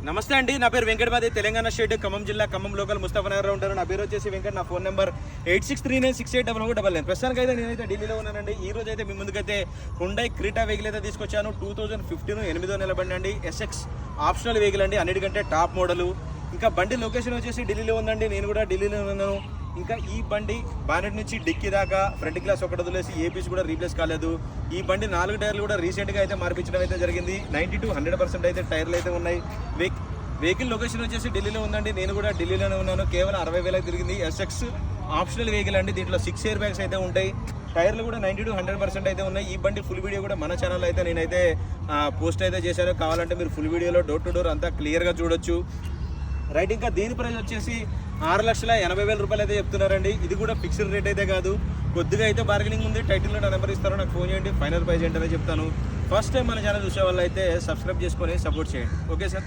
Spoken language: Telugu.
నమస్తే అండి, నా పేరు వెంకటమాది. తెలంగాణ స్టేట్ ఖమ్మం జిల్లా ఖమ్మం లోకల్ ముస్తాఫనగర్లో ఉంటాను. నా పేరు వచ్చేసి వెంకట్. నా ఫోన్ నెంబర్ 8639689999. ప్రస్తుతానికి అయితే నేనైతే ఢిల్లీలో ఉన్నానండి. ఈ రోజు అయితే మీ ముందుకైతే హుండై క్రీటా వెహికల్ అయితే తీసుకొచ్చాను. 2015 8వ నెల బండి అండి. ఎస్ఎక్స్ ఆప్షనల్ వెహికల్ అండి, అన్నిటికంటే టాప్ మోడల్. ఇంకా బండి లొకేషన్ వచ్చేసి ఢిల్లీలో ఉందండి. నేను కూడా ఢిల్లీలో ఉన్నాను. ఇంకా ఈ బండి బానెట్ నుంచి డిక్కీ దాకా ఫ్రంట్ గ్లాస్ ఒకటి వదిలేసి ఏపీస్ కూడా రీప్లేస్ కాలేదు. ఈ బండి 4 టైర్లు కూడా రీసెంట్గా అయితే మార్పించడం అయితే జరిగింది. 90 to 100% అయితే టైర్లు అయితే ఉన్నాయి. వెహికల్ లొకేషన్ వచ్చేసి ఢిల్లీలో ఉందండి. నేను కూడా ఢిల్లీలోనే ఉన్నాను. కేవలం 60,000 తిరిగింది. ఎస్ఎక్స్ ఆప్షనల్ వెహికల్ అండి. దీంట్లో 6 ఎయిర్ బ్యాగ్స్ అయితే ఉంటాయి. టైర్లు కూడా 90 to 100% అయితే ఉన్నాయి. ఈ బండి ఫుల్ వీడియో కూడా మన ఛానల్లో అయితే నేనైతే పోస్ట్ అయితే చేశాను. కావాలంటే మీరు ఫుల్ వీడియోలో డోర్ టు డోర్ అంతా క్లియర్గా చూడొచ్చు. రైట్, ఇంకా దీని ప్రైస్ వచ్చేసి 6,80,000 రూపాయలు అయితే చెప్తున్నారండి. ఇది కూడా ఫిక్స్డ్ రేట్ అయితే కాదు, కొద్దిగా అయితే బార్గెనింగ్ ఉంది. టైటిల్లో నా నెంబర్ ఇస్తారో నాకు ఫోన్ చేయండి. ఫైనల్ ప్రైస్ ఏంటనే చెప్తాను. ఫస్ట్ టైం మన ఛానల్ చూసే వాళ్ళు అయితే సబ్స్క్రైబ్ చేసుకొని సపోర్ట్ చేయండి. Okay sir.